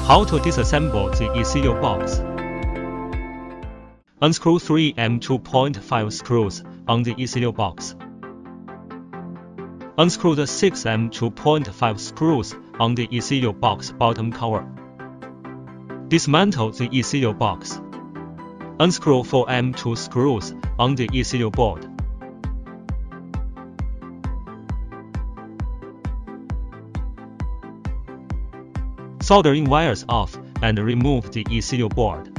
How to disassemble the ECU box. Unscrew 3 M2.5 screws on the ECU box. Unscrew the 6 M2.5 screws on the ECU box bottom cover. Dismantle the ECU box. Unscrew 4 M2 screws on the ECU board. Soldering wires off and remove the ECU board.